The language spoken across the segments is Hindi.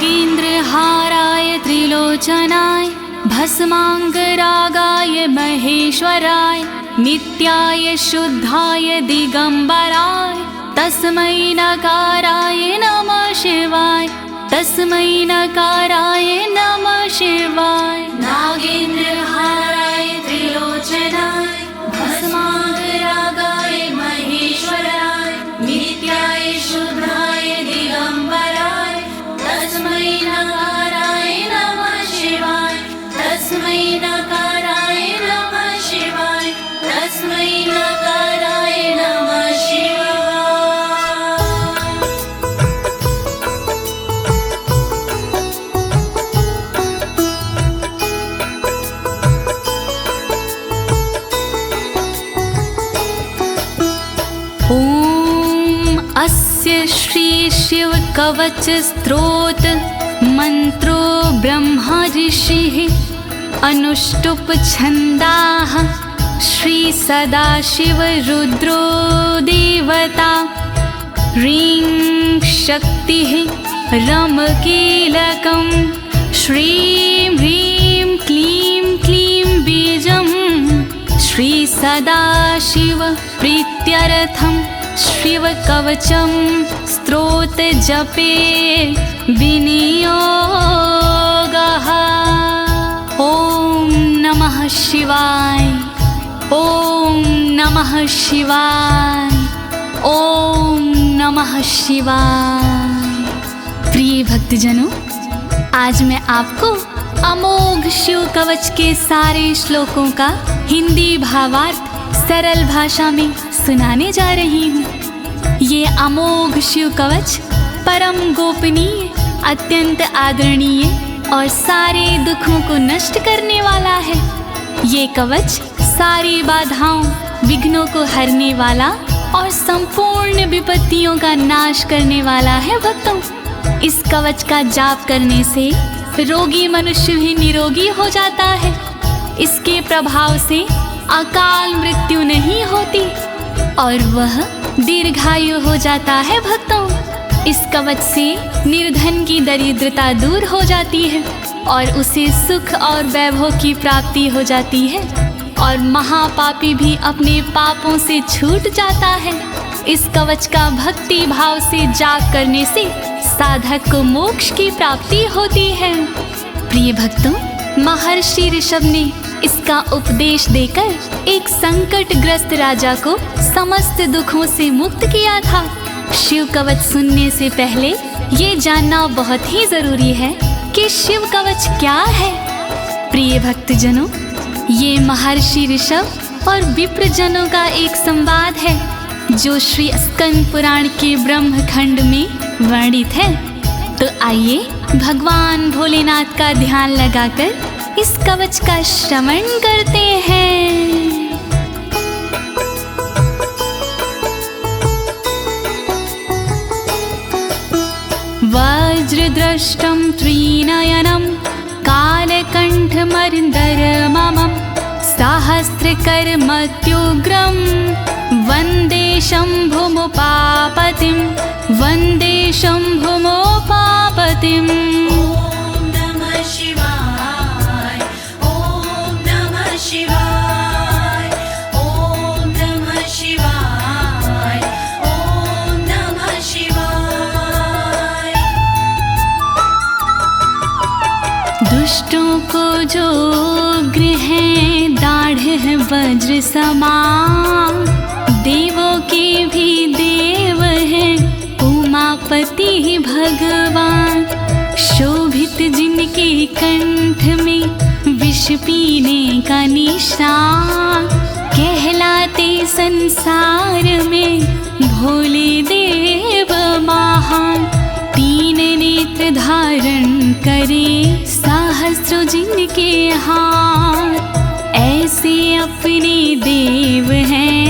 नागेन्द्रहाराय त्रिलोचनाय भस्माङ्गरागाय महेश्वराय नित्याय शुद्धाय दिगंबराय तस्मै नकाराय नमः शिवाय तस्मै नकाराय नमः शिवाय। नागेन्द्रहाराय त्रिलोचनाय भस्माङ्गरागाय महेश्वराय नित्याय शुद्धाय दिगंबराय तस्मै नकाराय नमः शिवाय तस्मै नकाराय नमः शिवाय तस्मै नकाराय नमः शिवाय। अस्य श्री शिव कवच स्तोत्र मंत्रो ब्रह्मा ऋषिः अनुष्टुप छंदाः श्री सदाशिव रुद्रो देवता ह्रीं शक्तिः रम कीलकं श्रीं ह्रीं क्लीं क्लीं बीजं श्री सदाशिव प्रीत्यर्थं शिव कवचम स्तोत्र जपे विनियोगः। ओम नमः शिवाय ओम नमः शिवाय ओम नमः शिवाय। प्रिय भक्तजनों, आज मैं आपको अमोघ शिव कवच के सारे श्लोकों का हिंदी भावार्थ सरल भाषा में सुनाने जा रही हूँ। ये अमोघ शिव कवच परम गोपनीय, अत्यंत आदरणीय और सारे दुखों को नष्ट करने वाला है। ये कवच सारी बाधाओं, विघ्नों को हरने वाला और संपूर्ण विपत्तियों का नाश करने वाला है। भक्तों, इस कवच का जाप करने से रोगी मनुष्य भी निरोगी हो जाता है। इसके प्रभाव से अकाल मृत्यु नहीं होती और वह दीर्घायु हो जाता है। भक्तों, इस कवच से निर्धन की दरिद्रता दूर हो जाती है और उसे सुख और वैभव की प्राप्ति हो जाती है और महापापी भी अपने पापों से छूट जाता है। इस कवच का भक्ति भाव से जाप करने से साधक को मोक्ष की प्राप्ति होती है। प्रिय भक्तों, महर्षि ऋषभ ने इसका उपदेश देकर एक संकटग्रस्त राजा को समस्त दुखों से मुक्त किया था। शिव कवच सुनने से पहले ये जानना बहुत ही जरूरी है कि शिव कवच क्या है। प्रिय भक्तजनों, ये महर्षि ऋषभ और विप्रजनों का एक संवाद है जो श्री स्कंद पुराण के ब्रह्मखंड में वर्णित है। तो आइए भगवान भोलेनाथ का ध्यान लगाकर इस कवच का श्रवण करते हैं। वज्रदृष्टं त्रिनयनं कालकण्ठमर्दरममं सहस्रकर्मत्युग्रं वन्दे शम्भुमुपापतिं वन्दे शम्भुमुपापतिम्। दुष्टों को जो उग्र है दाढ़ है वज्र समान, देवों के भी देव है उमापति भगवान। शोभित जिनके कंठ में विष पीने का निशान, कहलाते संसार में भोले देव महान। तीन नेत्र धारण करे सहस्रों जिनके हाथ, ऐसे अपने देव हैं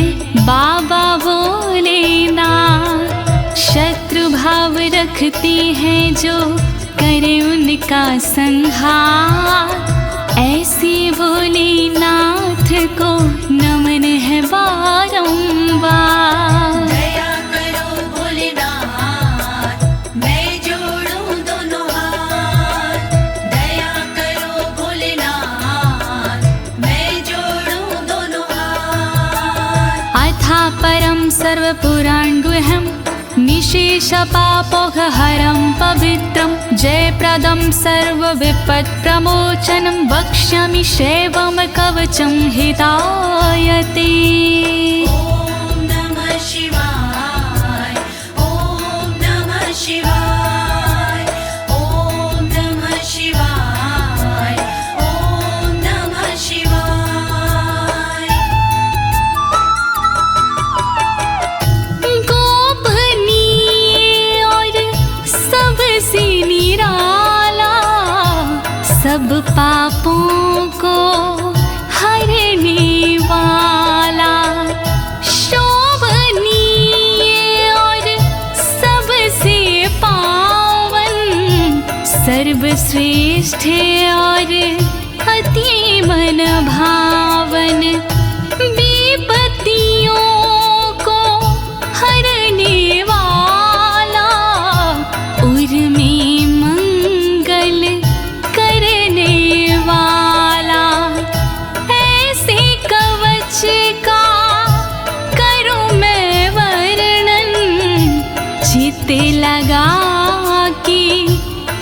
बाबा भोलेनाथ। शत्रु भाव रखते हैं जो करे उनका संहार, ऐसे भोलेनाथ को नमन है बारंबार। दया करो भोलेनाथ, मैं जोड़ूं दोनों हाथ, परं सर्वपुराणगुह्यं निशेषपापोघहरं पवित्रं जयप्रदं सर्वविपत्प्रमोचनं वक्ष्यामि शैवं कवचं हितायते। ॐ नमः शिवाय, ॐ नमः शिवाय, ॐ नमः शिवाय, ॐ नमः शिवाय। गोपनीय और सबसे निराला, सब पापों को हरने वाला, शोभनीय और सबसे पावन, सर्वश्रेष्ठ और अति मन भावन, विपत्तियों को हरने वाला, उर में मंगल करने वाला, ऐसे कवच का करूं मैं वर्णन, चित्त लगा के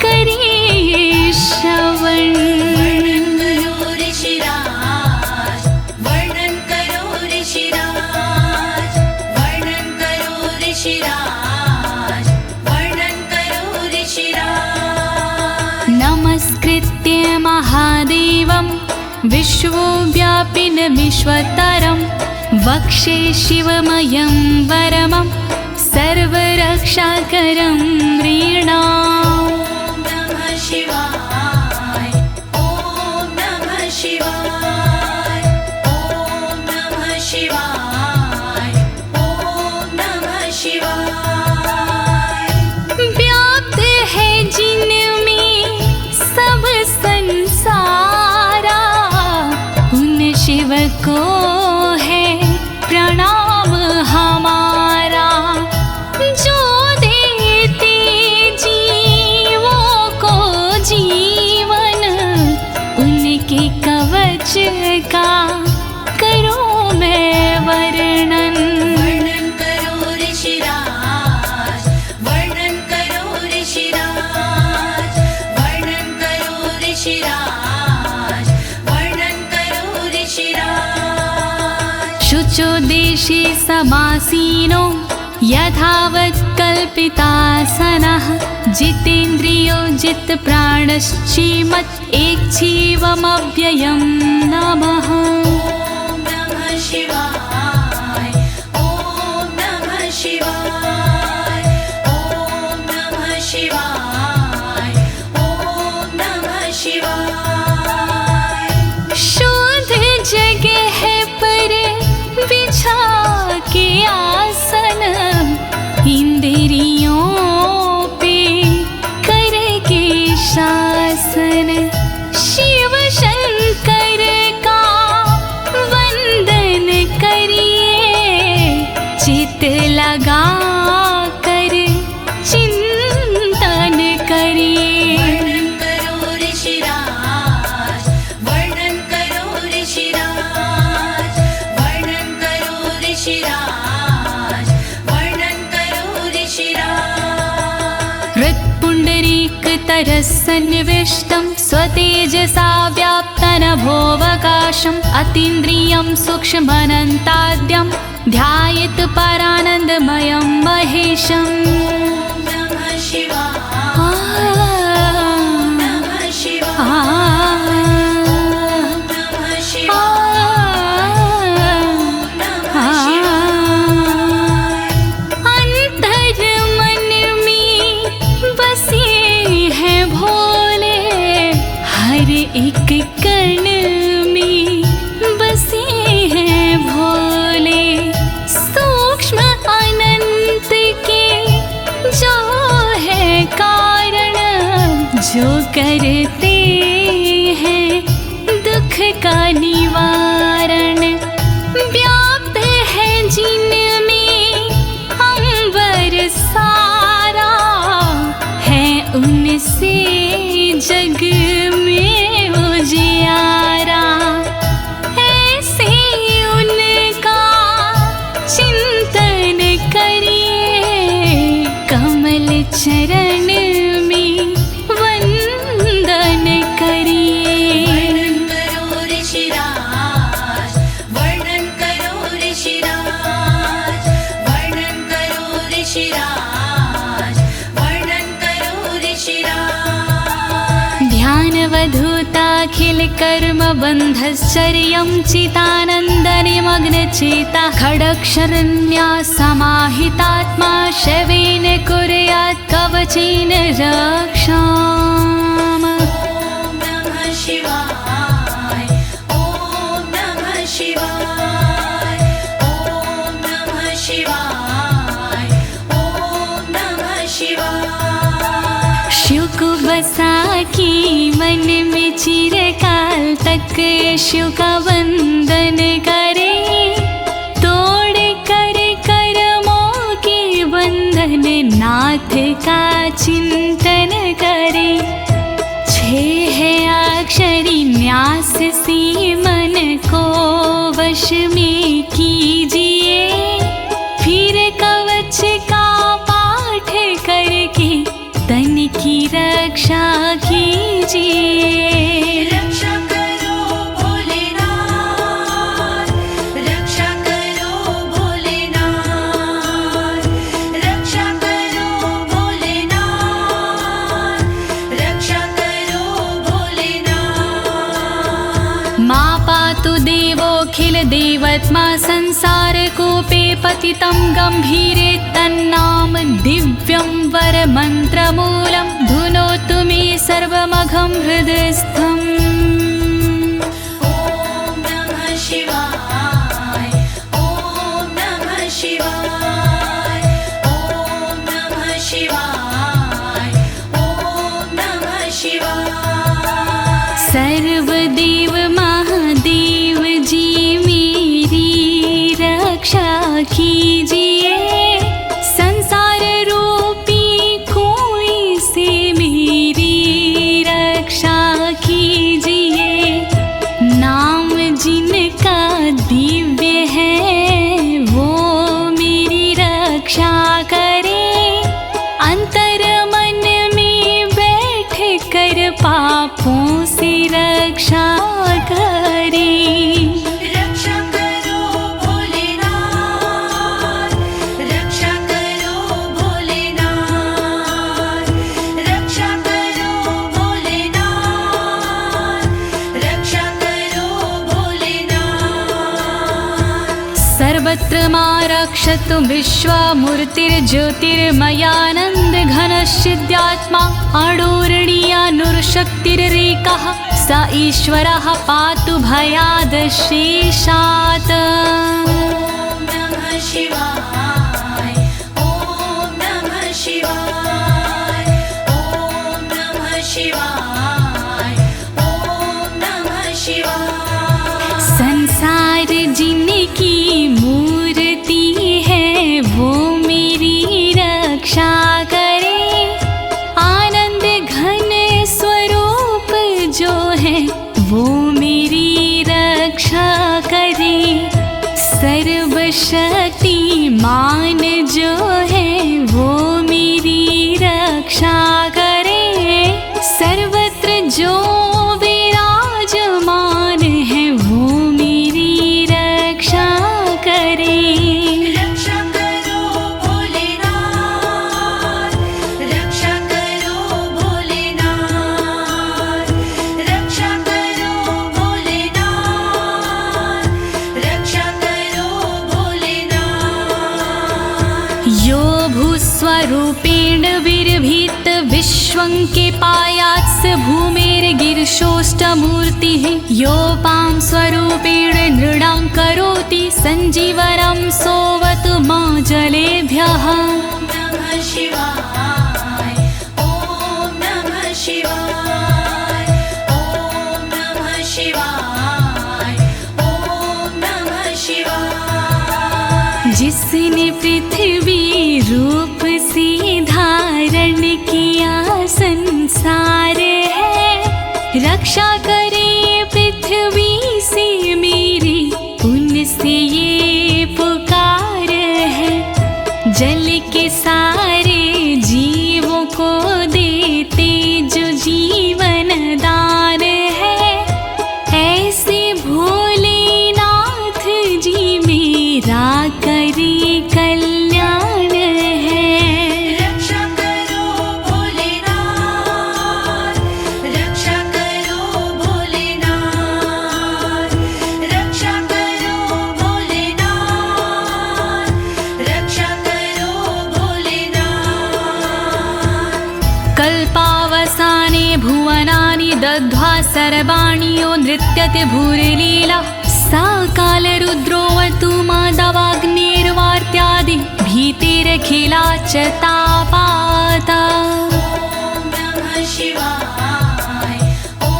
करिए श्रवण। वर्णन करो ऋषिराज, वर्णन करो ऋषिराज, वर्णन करो ऋषिराज, वर्णन करो ऋषिराज। नमस्कृत्य महादेवं विश्वव्यापिनमीश्वरं वक्षे शिवमयं वरमं सर्वरक्षाकरं नृणाम्। ॐ नमः शिवाय, ॐ नमः शिवाय, ॐ नमः शिवाय, ॐ नमः शिवाय। व्याप्त है जिनमें सब संसारा, उन शिव को है प्रणाम हमारा, जो देते जीवों को जीवन, उनके कवच का करूं मैं वर्णन। वर्णन करो ऋषिराज, वर्णन करो ऋषिराज, वर्णन करो ऋषिराज, वर्णन करो ऋषिराज। शुचो देशे समासीनो यथावत् कल्पितासनः, जितेन्द्रियो जितप्राणश्चेमत् एकजीवमव्ययं नमः। ॐ नमः शिवाय, ॐ नमः शिवाय, ॐ नमः शिवाय, ॐ नमः शिवाय। शुद्ध जगह पर बिछा के आसन, इंद्रियों पे करके शासन, शिव शंकर का वंदन करिए, चित लगा कर चिंतन करिए। वर्णन करो ऋषिराज, वर्णन करो ऋषिराज, वर्णन करो ऋषिराज, वर्णन करो ऋषिराज। हृत्पुण्डरीकतरसन्निविष्टं स्वतेजसा व्याप्तनभोऽवकाशम्, अतीन्द्रियं सूक्ष्ममनन्ताद्यं ध्यायेत् परानन्दमयं महेशम्। ॐ नमः शिवाय, नमः शिवाय, नमः शिवाय, नमः शिवाय। अंतर मन में बसे हैं भोले, हर एक कण में बसे हैं भोले, सूक्ष्म अनंत के जो है कारण, जो करते हैं दुख का निवारण, व्याप्त है जिनमें अंबर सारा, है उनसे जग में उजियारा, ऐसे उनका चिंतन कर्मबन्धश्चर्यं चितानन्दनिमग्नचेता खडक्षरण्या समाहितात्मा शवेन कुर्यात् कवचेन रक्षाम्। ॐ नमः शिवाय ॐ नमः शिवाय ॐ नमः शिवाय ॐ नमः शिवाय। शिव को बसा की मन में चिरकाल तक शिव का वंदन करे, तोड़ कर कर्मों के बंधन नाथ का चिंतन करे। छह अक्षरी न्यास सी मन को वश में कीजिए, फिर कवच का पाठ करके तन की रक्षा कीजिए। रक्षा करो भोलेनाथ, रक्षा करो भोलेनाथ, रक्षा करो भोलेनाथ, रक्षा करो भोलेनाथ। मां पातु देवोऽखिल देवत्मा संसार कूपे पतितं गंभीरे तन्नाम दिव्यं वरमन्त्रमूलं धुनोतु मे सर्वमघं हृदयस्थम्। ॐ नमः शिवाय ॐ नमः शिवाय ॐ नमः शिवाय ॐ नमः शिवाय। सर्वदेव महादेव जी मेरी रक्षा कीजिए, संसार रूपी कोई से मेरी रक्षा कीजिए। नाम जिनका दिव्य है वो मेरी रक्षा करे, अंतर मन में बैठ कर पापों से रक्षा करे। रक्षा करो भोलेनाथ, रक्षा करो भोलेनाथ, रक्षा करो भोलेनाथ, रक्षा करो भोलेनाथ। सर्वत्र मां रक्षतु विश्वमूर्तिर्ज्योतिर्मयानन्द घनश्चिद्यात्मा अडोरणीयानुर्शक्तिरेकः स ईश्वरः पातु भयादशेषात्। ॐ नमः शिवाय ॐ नमः शिवाय ॐ नमः शिवाय ॐ नमः शिवाय। संसार जिनकी मूर्ति है वो मेरी रक्षा करे, आनंद घन स्वरूप जो है वो मेरी रक्षा करे। सर्वशक्तिमान जो है वो मेरी रक्षा करे, सर्वत्र जो विराजमान है वो मेरी रक्षा करे। रक्षा करो भोलेनाथ, रक्षा करो भोलेनाथ, रक्षा करो भोलेनाथ, रक्षा करो भोलेनाथ। यो भूस्वरूपेण विर्भीत विश्वं के पायात् स भूमेर्गिरिशोष्टमूर्तिः, योपां स्वरूपेण नृणां करोति सञ्जीवनं सोऽवतु मां जलेभ्यः। ॐ नमः शिवाय ॐ नमः शिवाय ॐ नमः शिवाय ॐ नमः शिवाय। जिसने पृथ्वी रूप से धारण किया संसार है, रक्षा करे पृथ्वी से मेरी उनसे ये पुकार है। जल के सारे जीवों को देते जो जीवन दान है, ऐसे भोलेनाथ जी मेरा करे कल्याण है। रक्षा करो भोलेनाथ, रक्षा करो भोलेनाथ, सर्वाणि नृत्यते भूरिलीला सा कालरुद्रोऽवतु माधवाग्निर्वार्त्यादि भीतिरखिला च तापाता। ॐ नमः शिवाय ॐ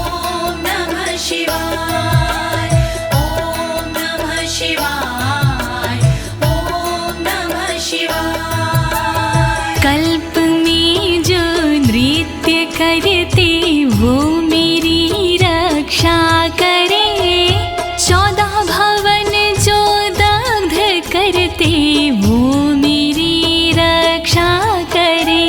नमः शिवाय ॐ नमः शिवाय ॐ नमः शिवाय। कल्प में जो नृत्य करते वो मेरी रक्षा करे, 14 भवन जो दग्ध करते वो मेरी रक्षा करे।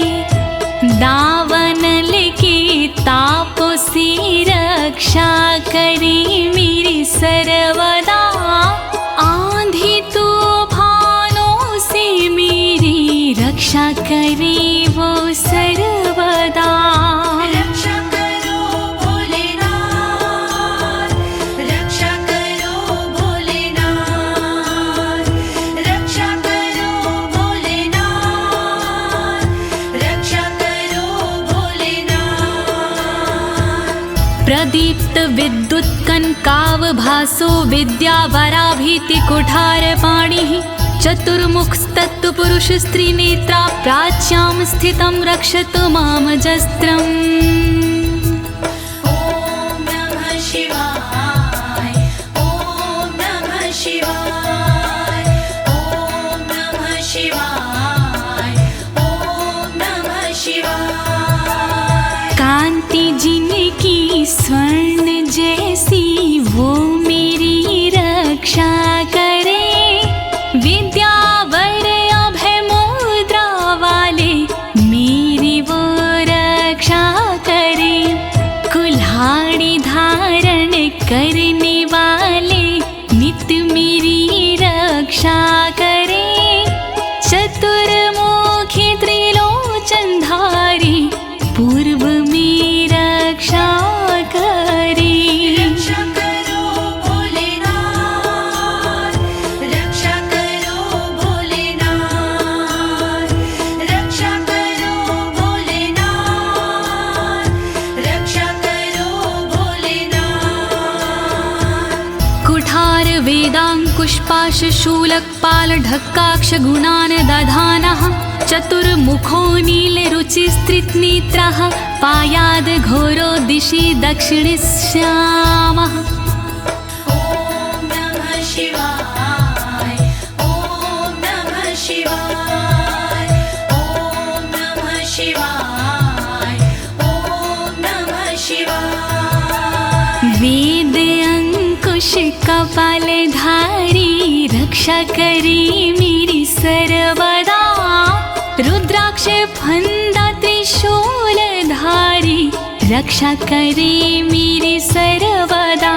दावानल के तापों से रक्षा करे मेरी सर्वदा, आंधी तूफानों से मेरी रक्षा करे वो सर्वदा। रक्षा करो भोलेनाथ, रक्षा करो भोलेनाथ, रक्षा करो भोलेनाथ, रक्षा करो भोलेनाथ। प्रदीप्त विद्युत कनकावभासो विद्यावराभीति कुठारपाणिः, चतुर्मुखस्तत्पुरुष स्त्रीनेत्रा प्राच्यां स्थितं रक्षतु मामजस्त्रम्। ॐ नमः शिवाय ॐ नमः शिवाय ॐ नमः शिवाय ॐ नमः शिवाय। कांति जिनकी स्वर्ण जैसी वो मेरी रक्षा करे, विद्यावर अभय मुद्रा वाले मेरी वो रक्षा करे। कुल्हाड़ी धारण करने वाले नित्य मेरी रक्षा करे। चतुर्मुखी त्रिलोचनधारी पूर्व में रक्षा करे। रक्षा करो भोलेनाथ, रक्षा करो भोलेनाथ, रक्षा करो भोलेनाथ, रक्षा करो भोलेनाथ। कुठार वेदांकुशपाश शूलकपाल ढक्काक्ष गुणान् दधानः, चतुर्मुखो नीलरुचिस्त्रिनेत्रः पायाद् घोरो दिशि दक्षिणश्यामः। ॐ नमः शिवाय ॐ नमः शिवाय ॐ नमः शिवाय ॐ नमः शिवाय। वेद अंकुश कपालधारी रक्षा करे मेरी सर्वदा, रुद्राक्ष फंदा त्रिशूलधारी रक्षा करे मेरी सर्वदा।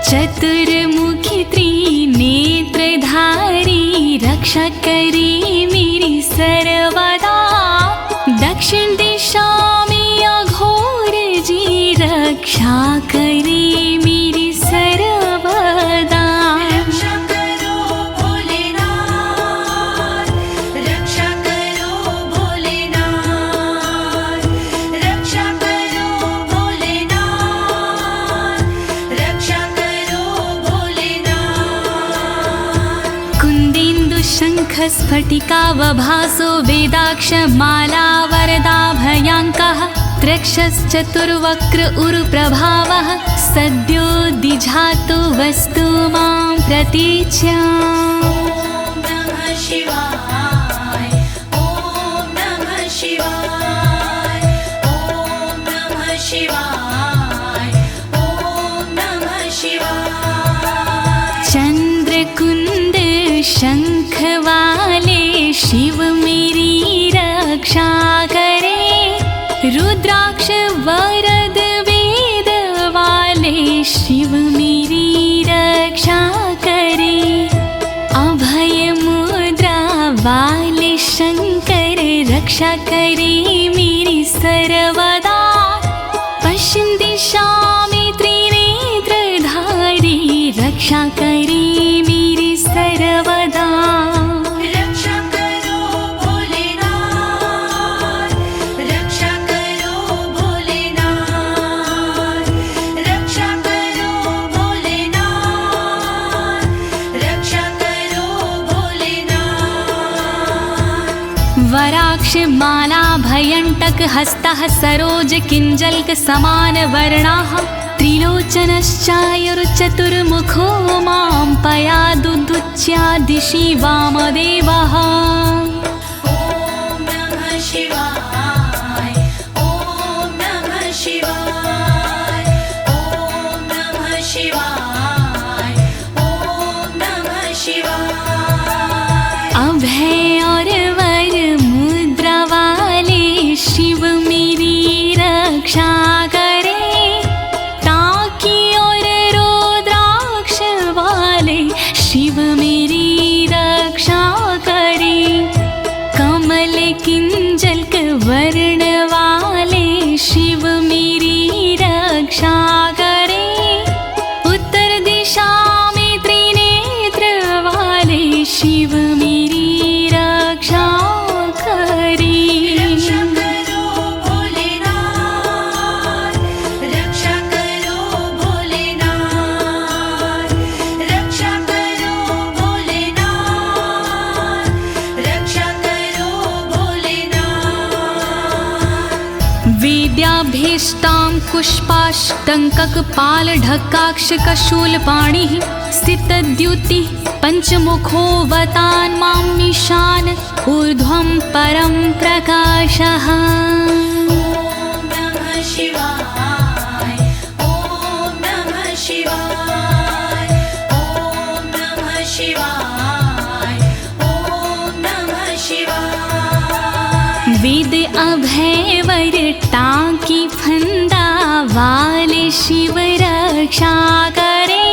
चतुर्मुखी त्रिनेत्रधारी रक्षा करे मेरी सर्वदा। दक्षिण दिशा में अघोर जी रक्षा करे मेरी सर्वदा। रक्षा करो भोलेनाथ, रक्षा करो भोलेनाथ, रक्षा करो भोलेनाथ, रक्षा करो भोलेनाथ। कुन्देन्दु शङ्ख स्फटिकावभासो वेदाक्ष माला वरदाभयाङ्कः, त्रक्षश्चतुर्वक्र उरुप्रभावः सद्यो दिझातु वस्तु मां प्रतीच्याम्। ॐ नमः शिवाय ॐ नमः शिवाय ॐ नमः शिवाय ॐ नमः शिवाय। चंद्रकुंद शंख वाले शिव मेरी रक्षा करे, रुद्राक्ष वरद वेद वाले शिव मेरी रक्षा करे। अभय मुद्रा वाले शंकर रक्षा करे मेरी सर्वदा। पश्चिम दिशा में त्रिनेत्रधारी रक्षा करे मेरी सर्वदा। रक्षा करो भोलेनाथ, रक्षा करो भोलेनाथ, रुद्राक्ष माला भयंटक हस्तः सरोज किंजल्क समान वर्णाः त्रिलोचनश्चायुर्चतुर्मुखो मां पयादुदुच्या दिशि वामदेवः। ॐ नमः शिवाय ॐ नमः शिवाय ॐ नमः शिवाय ॐ नमः शिवाय। अभय और वर मुद्रा वाले शिव मेरी रक्षा करे, ताकि और रुद्राक्ष वाले शिव मेरी रक्षा करे। कमल किंजल्क वर्ण वाले शिव मेरी रक्षा करे। उत्तर दिशा में त्रिनेत्र वाले शिव मेरी रक्षा करे। रक्षा करो भोलेनाथ, रक्षा करो भोलेनाथ, रक्षा करो भोलेनाथ, रक्षा करो भोलेनाथ। वेद्याभीष्टां पुष्पाष्टङ्ककपालढक्काक्षकशूलपाणिः स्थितद्युतिः पञ्चमुखोऽवतान् मामीशान ऊर्ध्वं परं प्रकाशः। ॐ नमः शिवाय ॐ नमः शिवाय ॐ नमः शिवाय ॐ नमः शिवाय। वेद अभय वर टांकी फंदा वाले शिव रक्षा करे।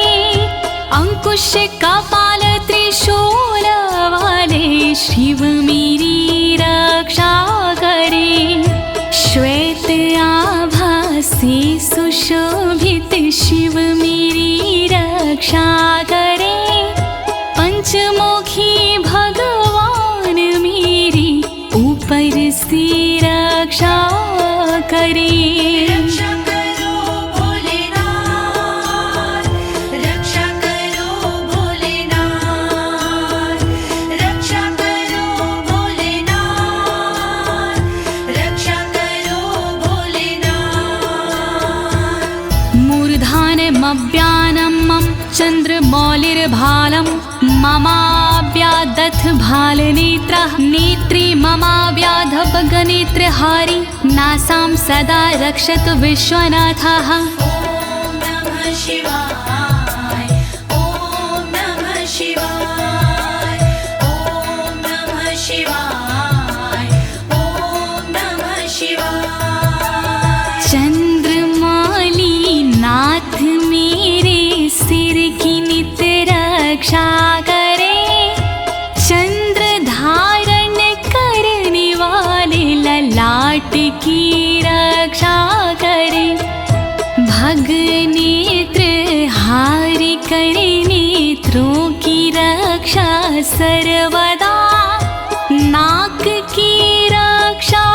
अंकुश कपाल त्रिशूल वाले शिव मेरी रक्षा करे। श्वेत आभा से सुशोभित शिव मेरी रक्षा करे। पंचमुखी भगवान मेरी ऊपर से रक्षा करे। रक्षा करो भोलेनाथ, रक्षा करो भोलेनाथ, रक्षा करो भोलेनाथ, रक्षा करो भोलेनाथ। मूर्धानमव्यानं मम चन्द्रमौलिर्भालं ममाव्यादथ भालनेत्रः नेत्री ममाव्याधपगनेत्रहारी नासां सदा रक्षतु विश्वनाथः। ॐ नमः शिवाय ॐ नमः शिवाय ॐ नमः शिवाय ॐ नमः शिवाय। चंद्रमौली नाथ मेरे सिर की नित रक्षा करे। चंद्र धारण करने वाले ललाट की रक्षा करे। भग नेत्र हारि करे नेत्रों की रक्षा सर्वदा। नाक की रक्षा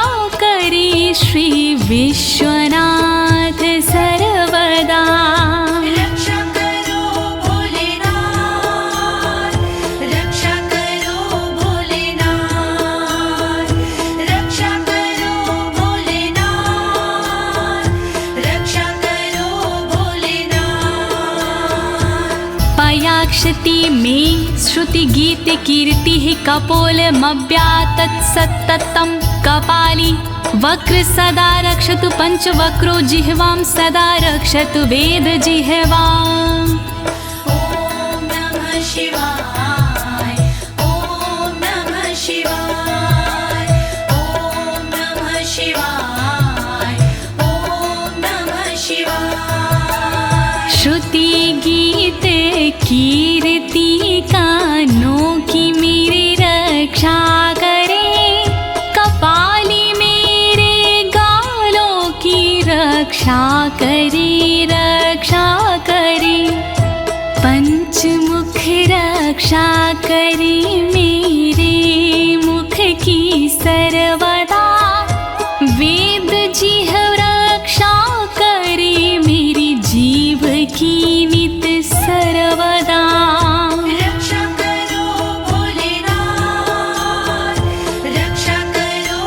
करे श्री विश्वनाथ सर्वदा। रक्षा करो भोलेनाथ, रक्षा करो भोलेनाथ, रक्षा करो भोलेनाथ, रक्षा करो भोलेनाथ। पयाक्षति में श्रुति गीत कीर्ति कपोलमव्यातत् सत्ततं कपाली वक्र सदा रक्षतु पंचवक्रो जिह्वां सदा रक्षतु वेद जिह्वाम्। ॐ नमः शिवाय ॐ नमः शिवाय ॐ नमः शिवाय ॐ नमः शिवाय। श्रुति गीत कीर्ति कानों की मेरी रक्षा करे। कपाली मेरे गालों की रक्षा करे रक्षा करे। पंचमुख रक्षा करे मेरे मुख की सर्वदा। वेद जिह्व रक्षा करे मेरी जीव की नित सर्वदा। रक्षा करो भोलेनाथ, रक्षा करो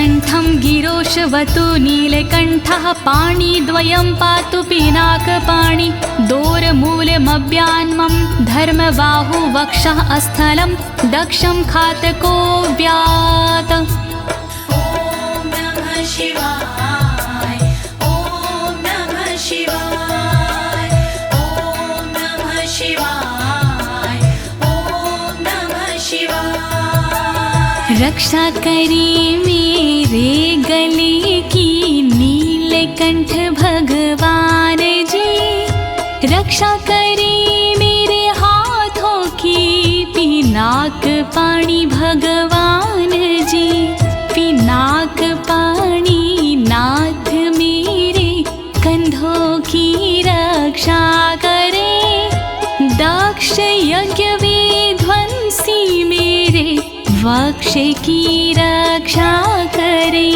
कण्ठं गिरोशवतु नीलकण्ठः पाणिद्वयं पातु पिनाकपाणि दोरमूलमव्यान्मं धर्मबाहु वक्षः अस्थलं दक्षं खातको व्यात्। ॐ नमः शिवाय ॐ नमः शिवाय ॐ नमः शिवाय ॐ नमः शिवाय। रक्षा करी मेरे गले की नीलकंठ भगवान जी, रक्षा करी मेरे हाथों की पिनाक पाणी भगवान जी, पिनाक पाणी नाथ मेरे कंधों की रक्षा करे, दक्ष यज्ञ विध्वंसी मेरे वक्ष की रक्षा करे।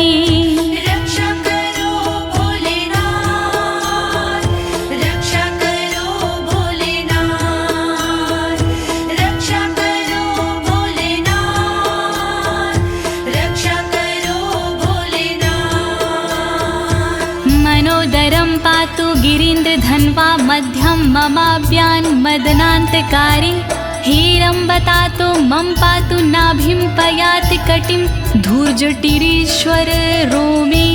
रक्षा करो भोलेनाथ, रक्षा करो भोलेनाथ, रक्षा करो भोलेनाथ, रक्षा करो भोलेनाथ। मनोदरं पातु गिरीन्द्रधन्वा मध्यं ममाव्यान् मदनान्तकारी, हेरम्बतातो मम पातु नाभिं पयाति कटिं धूर्जटिरीश्वर रोमे।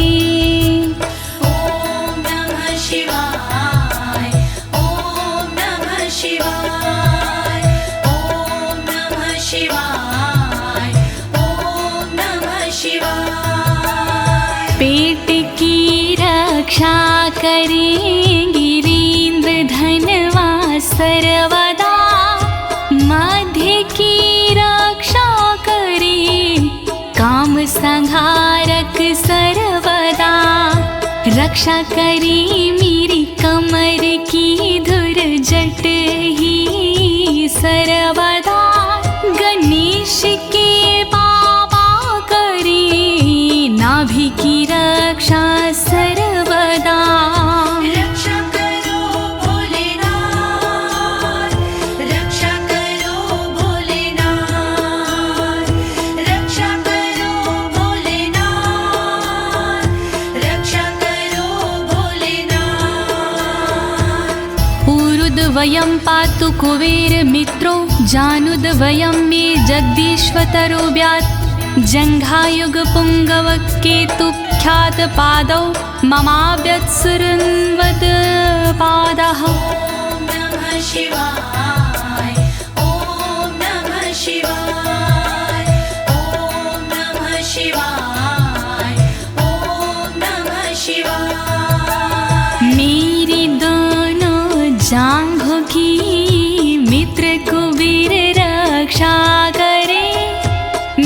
ॐ नमः शिवाय ॐ नमः शिवाय ॐ नमः शिवाय ॐ नमः शिवाय। पेट की रक्षा करें गिरीन्द्रधनवा सर्वदा, मध्य की रक्षा करें काम संहारक सर्वदा, रक्षा करें मेरी कमर की धुरजट ही सर्वदा, गणेश के बाबा करें नाभि की रक्षा सर्वदा। रक्षा करो भोलेनाथ, रक्षा करो भोलेनाथ, रक्षा करो भोलेनाथ, रक्षा करो भोलेनाथ। ऊरुद्वयं पातु कुबेर मित्रो, जानुद्वयं मे जगदीश्वतरो व्यात्, जङ्घायुग पुङ्गव केतुख्यात पादौ ममाव्यत्सुरन्वद पादः। ॐ नमः शिवाय ॐ नमः शिवाय ॐ नमः शिवाय ॐ नमः शिवाय। मेरी दोनों जांघों की मित्र कुबेर रक्षा करे,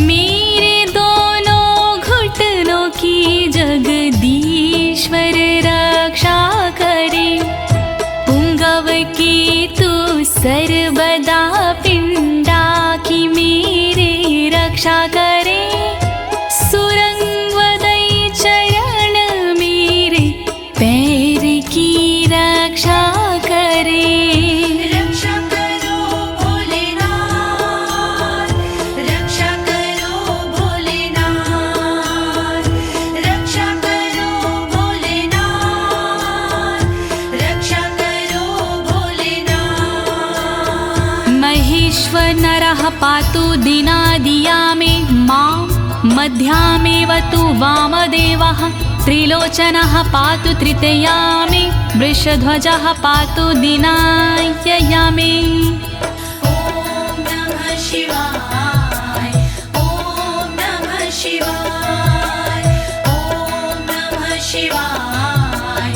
मेरे दोनों घुटनों की जगदीश्वर रक्षा करे, पुंगव की तू सर्वदा पिंडा की मेरे रक्षा करे, सुरंगवदई चरण मेरे पैर की रक्षा करे। रक्षा करो भोलेनाथ, रक्षा करो भोलेनाथ, रक्षा करो भोलेनाथ, रक्षा करो भोलेनाथ। महेश्वर नरः पातु दिनादिया मे मां, मध्यामेवतु वामदेवः, त्रिलोचनः पातु तृतीया मे, वृषध्वजः पातु दिनायया मे। ॐ नमः शिवाय ॐ नमः शिवाय ॐ नमः शिवाय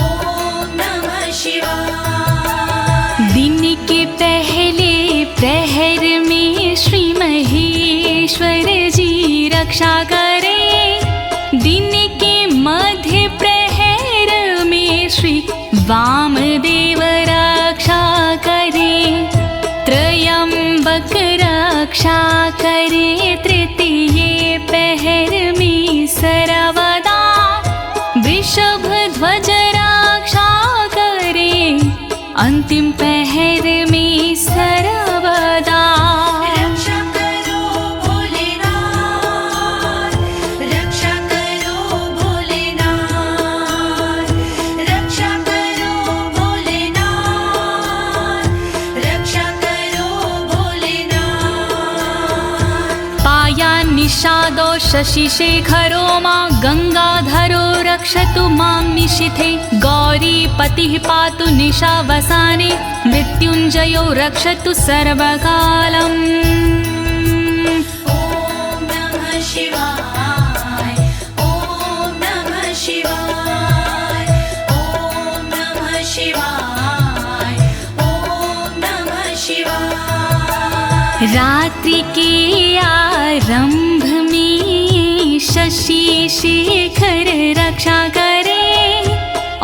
ॐ नमः शिवाय। दिन के पहले प्रहर में श्री महेश्वर जी रक्षा करे, दिन के मध्य प्रहर में श्री वामदेव रक्षा करे, त्रयंबक रक्षा करे, तृतीय पहर में सर्वदा, वृषभ ध्वज रक्षा करे, अंतिम पहर में सर्वदा। रक्षा करो भोलेनाथ, रक्षा निषादो शशिशेखरो मां गङ्गाधरो रक्षतु मां निशिथे गौरीपतिः पातु निशावसाने मृत्युञ्जयो रक्षतु सर्वकालम् ॐ नमः शिवाय ॐ नमः शिवाय ॐ नमः शिवाय ॐ नमः शिवाय। रात्रि के आरंभ में शशि शेखर रक्षा करे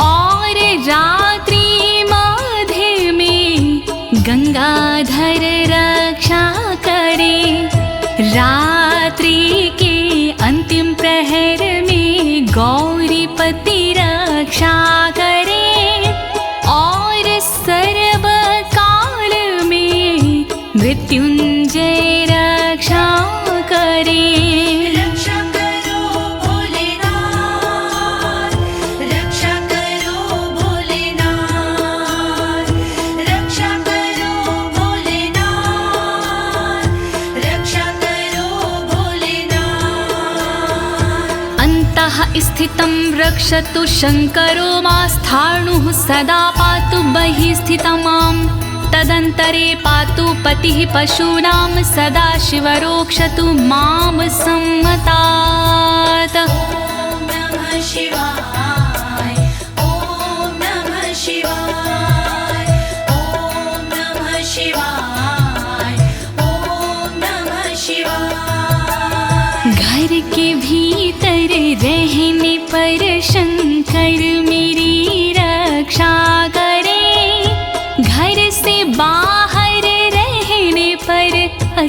और रात्रि मध्य में गंगाधर रक्षा करे। रात्रि के अंतिम प्रहर में गौरीपति रक्षा करे और सर्वकाल में मृत्युंजय रक्षा करे। रक्षा करो भोलेनाथ रक्षा करो भोलेनाथ रक्षा करो भोलेनाथ रक्षा करो भोलेनाथ। अन्तः स्थितं रक्षतु शङ्करो मास्थाणुः सदा पातु बहिः स्थितं माम् तदन्तरे पातु पतिः पशूनां सदा शिवरोक्षतु मां सम्मतात्। ॐ नमः शिवाय ॐ नमः शिवाय ॐ नमः शिवाय ॐ नमः शिवाय। घर के भीतर रहने पर शंकर मेरी रक्षा करे घर से बाहर रहने पर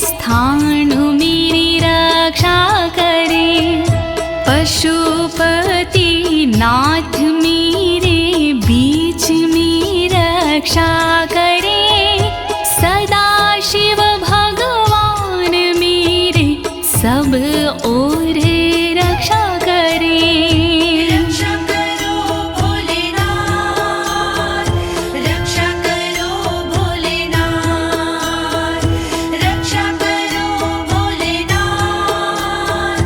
स्थान मेरी रक्षा करे। पशुपति नाथ मेरे बीच में रक्षा करे सदा शिव भगवान मेरे सब ओर रक्षा करे। रक्षा करो भोलेनाथ रक्षा करो भोलेनाथ रक्षा करो भोलेनाथ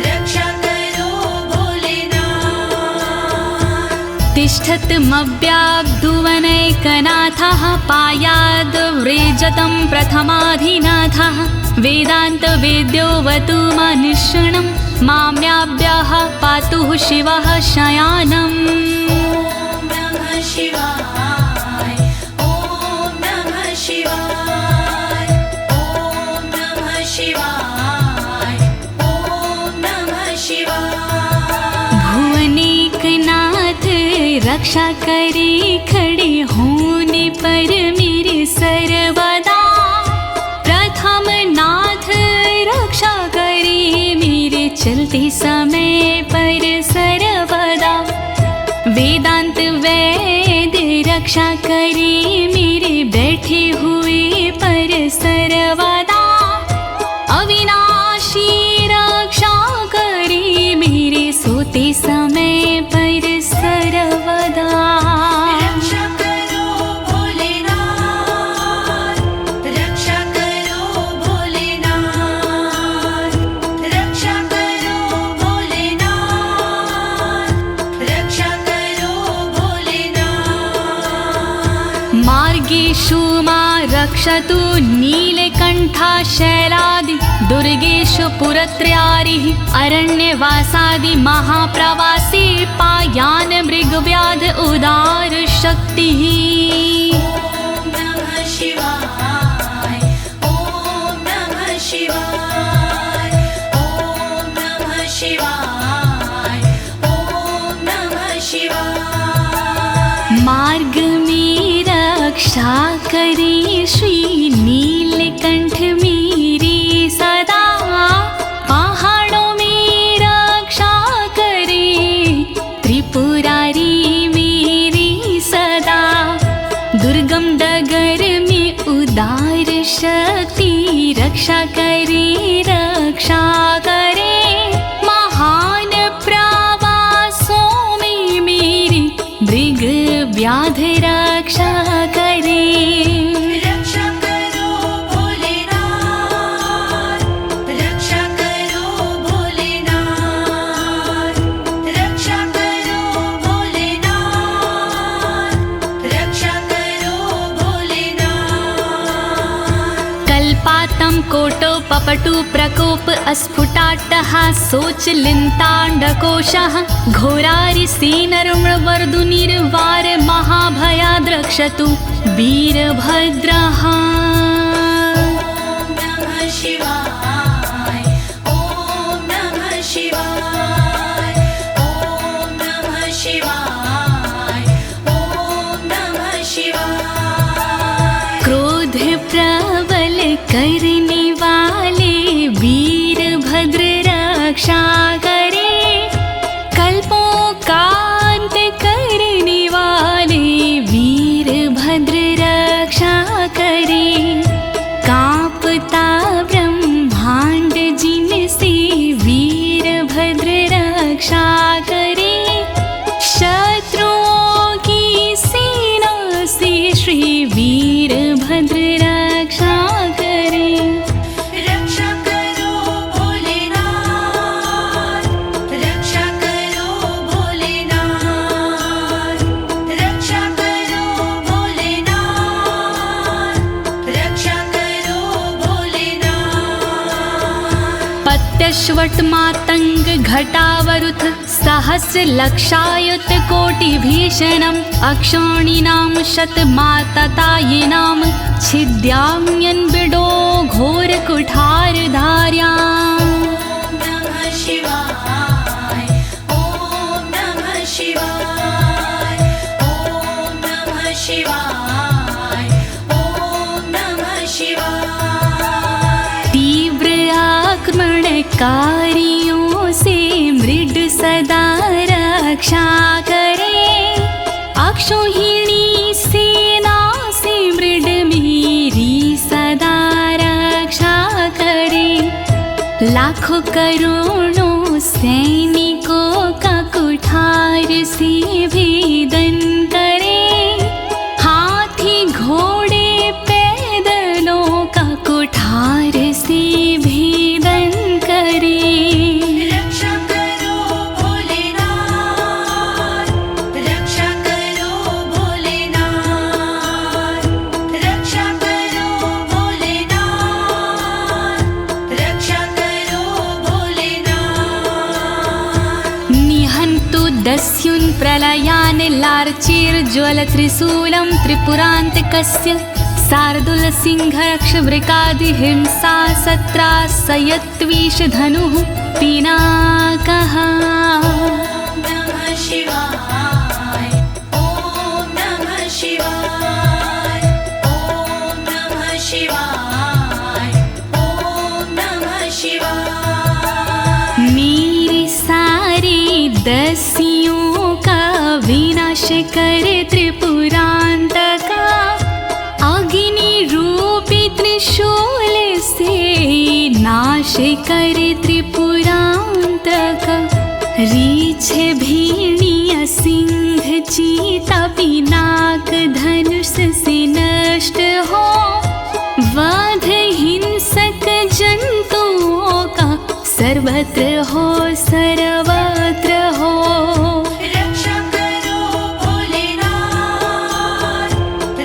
रक्षा करो भोलेनाथ। तिष्ठतमव्याब्धुवनैकनाथः पायाद्व्रेजतं प्रथमाधिनाथः वेदान्तवेद्योऽवतु मनुष्यणं माम्याभ्यः पातु शिवः शयानम्। ॐ नमः शिवाय ॐ नमः शिवाय ॐ नमः शिवाय ॐ नमः शिवाय। भुवनेकनाथ रक्षा करे खड़े होने पर मेरे सर्वदा प्रथम नाथ रक्षा करे मेरे चलते समय पर सर्वदा। वेदांत वैद्य रक्षा करे मेरे बैठे हुए पर सर्वदा। अविनाशी रक्षा करे मेरे सोते समय पर सर्वदा। रक्षा करो भोलेनाथ रक्षा करो भोलेनाथ रक्षा करो भोलेनाथ रक्षा करो भोलेनाथ। मार्गेषु मां रक्षतु नीलकण्ठा शैलादि दुर्गेषु पुरत्रयारिः अरण्यवासादि महाप्रवासी पायान् मृगव्याध उदार शक्तिः। ॐ नमः शिवाय ॐ नमः शिवाय ॐ नमः शिवाय ॐ नमः शिवाय। मार्ग में रक्षा करे श्री नीलकंठ मेरी सदा। पहाड़ों में रक्षा करे त्रिपुरारी मेरी सदा। दुर्गम डगर में उदार शक्ति रक्षा करे महान प्रवासों में मेरी मृग व्याध रक्षा करे। रक्षा करो भोलेनाथ रक्षा करो पपटु प्रकोप अस्फुटाट्टहासोच लिन्ताण्डकोशः घोरारिसेनर्मवर्दुनिर्वार महाभयाद्रक्षतु वीरभद्रः। शिवाय ॐ नमः शिवाय ॐ नमः शिवाय ॐ नमः शिवाय। क्रोध प्रबल करने वाले वीरभद्र रक्षा करे, कल्पों का अंत करने वाले वीरभद्र रक्षा करे। कांपता ब्रह्मांड जिनसे वीरभद्र रक्षा करे, शत्रुओं की सेना से श्री वीरभद्र रक्षा करे। रक्षा करो भोलेनाथ, रक्षा करो भोलेनाथ, रक्षा करो भोलेनाथ, रक्षा करो भोलेनाथ। पत्यश्वट मातंग घटावरुथ सहस्र लक्षायुत कोटि भीषणम् अक्षौणीनां शतमाततायिनां छिद्याम्यन् बिडो घोर कुठार धार्याम्। नमः शिवाय ॐ नमः शिवाय ॐ नमः शिवाय ॐ नमः शिवाय। तीव्र आक्रमणकारियों से मृड सदा रक्षा करे, अक्षौहिणी सेना से मृड मेरी सदा रक्षा करे। लाखों करोड़ों सैनिकों का कुठार से भेदन करे, हाथी घोड़े पैदलों का कुठार से भेदन करे। रक्षा करो भोलेनाथ, रक्षा करो भोलेनाथ, रक्षा करो भोलेनाथ, रक्षा करो भोलेनाथ। निहन्तु दस्युन् प्रलयान् लार्चेर्ज्वलत्रिशूलं त्रिपुरान्तकस्य शार्दूलसिंहरक्षवृकादिहिंसा सत्रासयत्विषधनुः पिनाकः। नमः शिवाय ॐ नमः शिवाय ॐ नमः शिवाय ॐ नमः शिवाय। मेरे सारे दस्युओं का विनाश करे त्रिपुरान्तका, अग्नि रूपी त्रिशूल से नाश करे त्रिपुरान्तका। रीछ भेड़िया सिंह चीता पिनाक धनुष से नष्ट हो, वध हिंसक जंतुओं का सर्वत्र हो सर्वत्र हो। रक्षा करो भोलेनाथ,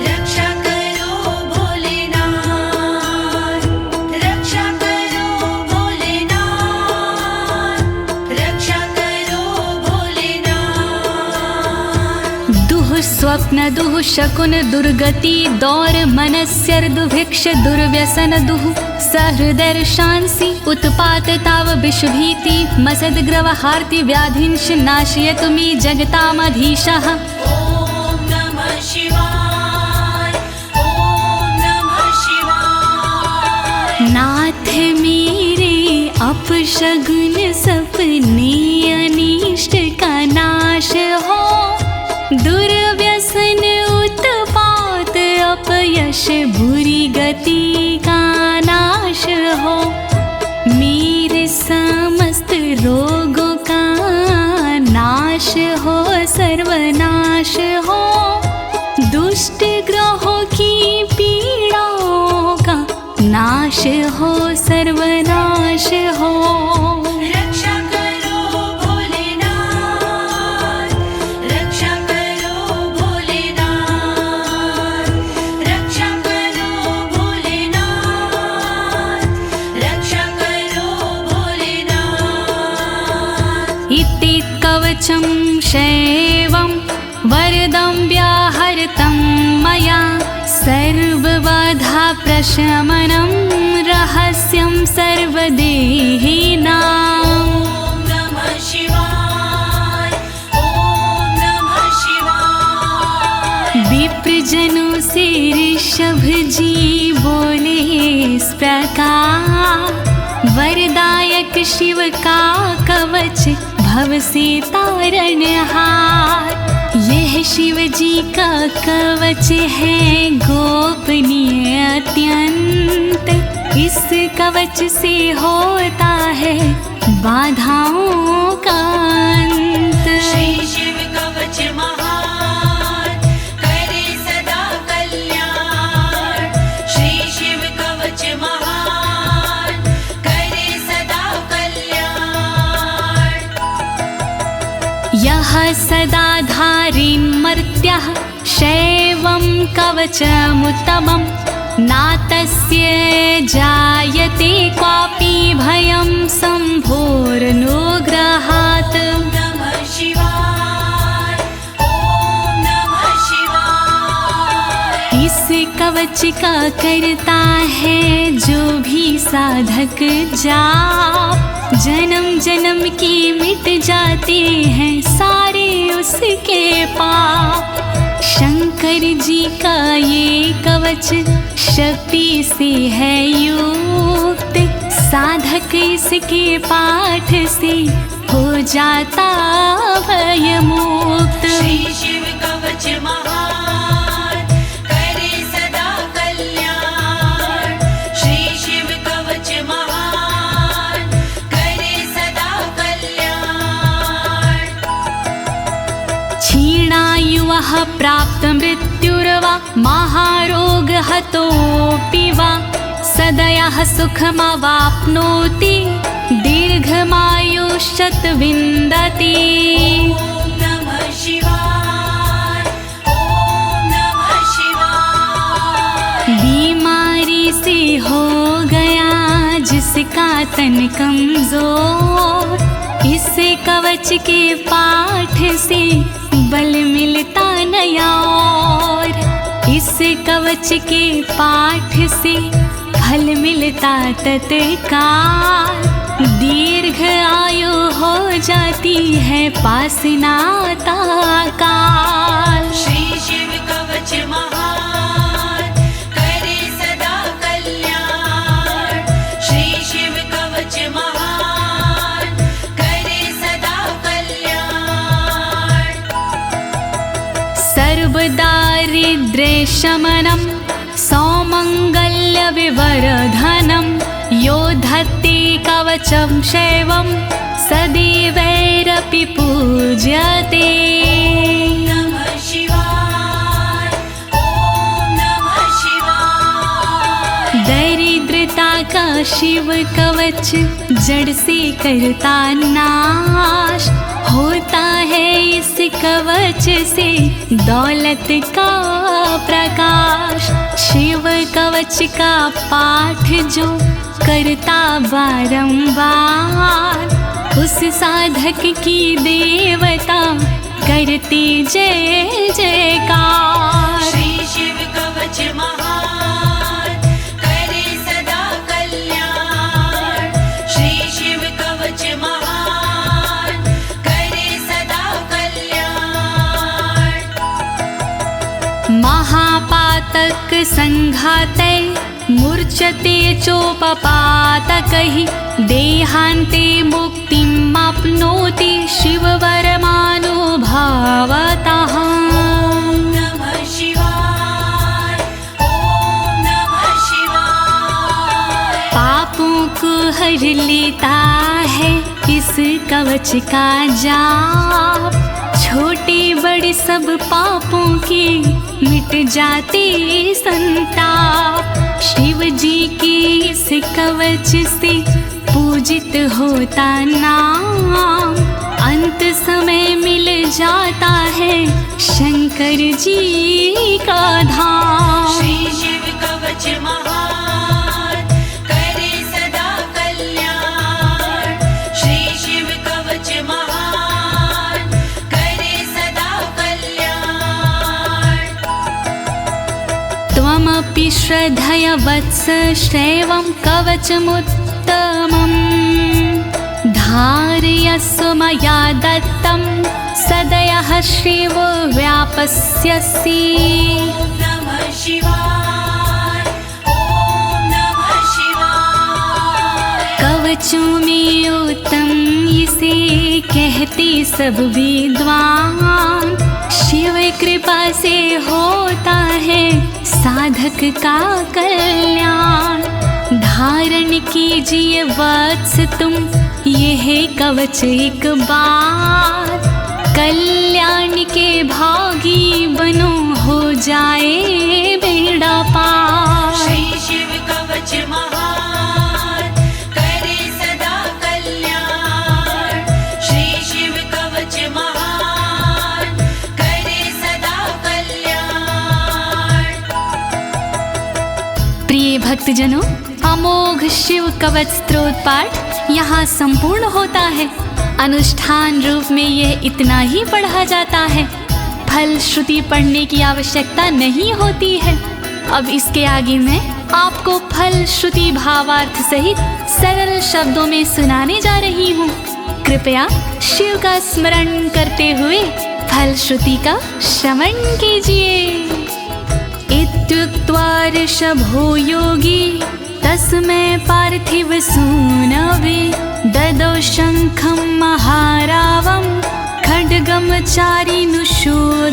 रक्षा करो भोलेनाथ, रक्षा करो भोलेनाथ, रक्षा करो भोलेनाथ। दुः स्वप्न दुः शकुन दुर्गति दौर मनस्यर दुभिक्ष दुर्व्यसन दुः सहृदर्शांसि उत्पात ताव विषभीति मसद्ग्रवहार्ति व्याधिंश नाशयतु मे जगतामधीशः। ॐ नमः शिवाय ॐ नमः शिवाय। नाथ मेरे अपशगुन सपने अनिष्ट का नाश हो, दुर्व्यसन उत्पात अपयश बुरी गति का नाश हो। मेरे समस्त रोगों का नाश हो सर्वनाश हो, दुष्ट ग्रहों की पीड़ाओं का नाश हो सर्वनाश हो। रक्षा करो भोलेनाथ, रक्षा करो भोलेनाथ, रक्षा करो भोलेनाथ, कवचं शैवं वरदं व्याहृतं मया सर्वबाधा प्रशमनं रहस्यं सर्वदेहिनां। नमः शिवाय ॐ नमः शिवाय। विप्रजनों से ऋषभ जी बोले इस प्रकार, वरदायक शिव का कवच भव से तारणहार। यह शिव जी का कवच है गोपनीय अत्यंत, इस कवच से होता है बाधाओं का अंत। श्री शिव कवच महान करे सदा कल्याण। श्री शिव कवच महान करे सदा कल्याण। यः सदा धारिन्मर्त्यः शैवं कवचमुत्तमं, नातस्य जायते क्वापि भयं शम्भोरनुग्रहात्। नमः शिवाय ॐ नमः शिवाय। इस कवच का करता है जो भी साधक जाप, जन्म जन्म के मिट जाते हैं सारे उसके पाप। शंकर जी का ये कवच शक्ति से है युक्त, साधक इसके पाठ से हो जाता भयमुक्त। श्री शिव कवच महान करे सदा कल्याण। श्री शिव कवच महान करे सदा कल्याण। क्षीणायुः प्राप्त मृत्युर्वा महारोगहतोऽपि वा, सदयः सुखमवाप्नोति दीर्घमायुष्यत् विन्दति। ॐ नमः शिवाय ॐ नमः शिवाय। बीमारी से हो गया जिसका तन कमजोर, इस कवच के पाठ से बल मिलता नया और। इस कवच के पाठ से फल मिलता तत्काल, दीर्घ आयु हो जाती है पास नाता काल। श्री शिव कवच महान करे सदा कल्याण। श्री शिव कवच महान करे सदा कल्याण। सर्वदारिद्र्यशमनं सौमङ्गल्यविवर्धनं, यो धत्ते कवचं शैवं सदैवैरपि पूज्यते। नमः शिवाय ॐ नमः शिवाय। दरिद्रता का शिव कवच जड़ से करता नाश, होता है इस कवच से दौलत का प्रकाश। शिव कवच का पाठ जो करता बारंबार, उस साधक की देवता करती जय जयकार। श्री शिव कवच महान करे सदा कल्याण। श्री शिव कवच महान करे सदा कल्याण। महापातक संघाते मूर्छते चोपपातकैः, देहान्ते मुक्तिमाप्नोति शिववरमानुभावतः। नमः शिवाय ॐ नमः शिवाय। पापों को हर लेता है इस कवच का जाप, छोटे बड़े सब पापों के मिट जाते संताप। शिव जी के इस कवच से पूजित होता नाम, अंत समय मिल जाता है शंकर जी का धाम। श्री शिव कवच महान करे सदा कल्याण। श्री शिव कवच महान श्रद्धया वत्स श्रेवं कवचमुत्तमम् धारयस्व मया दत्तं सदयः श्रीवो व्यापस्यसि। नमः शिवाय, ॐ नमः शिवाय। कवचों में उत्तम इसे कहते सब विद्वान, शिव कृपा से होता है साधक का कल्याण। धारण कीजिए वत्स तुम यह कवच एक बार, कल्याण के भागी बनो हो जाए बेड़ा पार। श्री शिव कवच महान करे सदा कल्याण। श्री शिव कवच महान करे सदा कल्याण। प्रिय भक्तजनों, अमोघ शिव कवच स्तोत्र पाठ यहाँ संपूर्ण होता है। अनुष्ठान रूप में यह इतना ही पढ़ा जाता है, फल श्रुति पढ़ने की आवश्यकता नहीं होती है। अब इसके आगे मैं आपको फल श्रुति भावार्थ सहित सरल शब्दों में सुनाने जा रही हूँ। कृपया शिव का स्मरण करते हुए फल श्रुति का श्रवण कीजिए। इत्युक्त्वा ऋषभो योगी तस्मै पार्थिव सूनवे ददौ शङ्खं महारावं खड्गं चारिनुशोदानम्।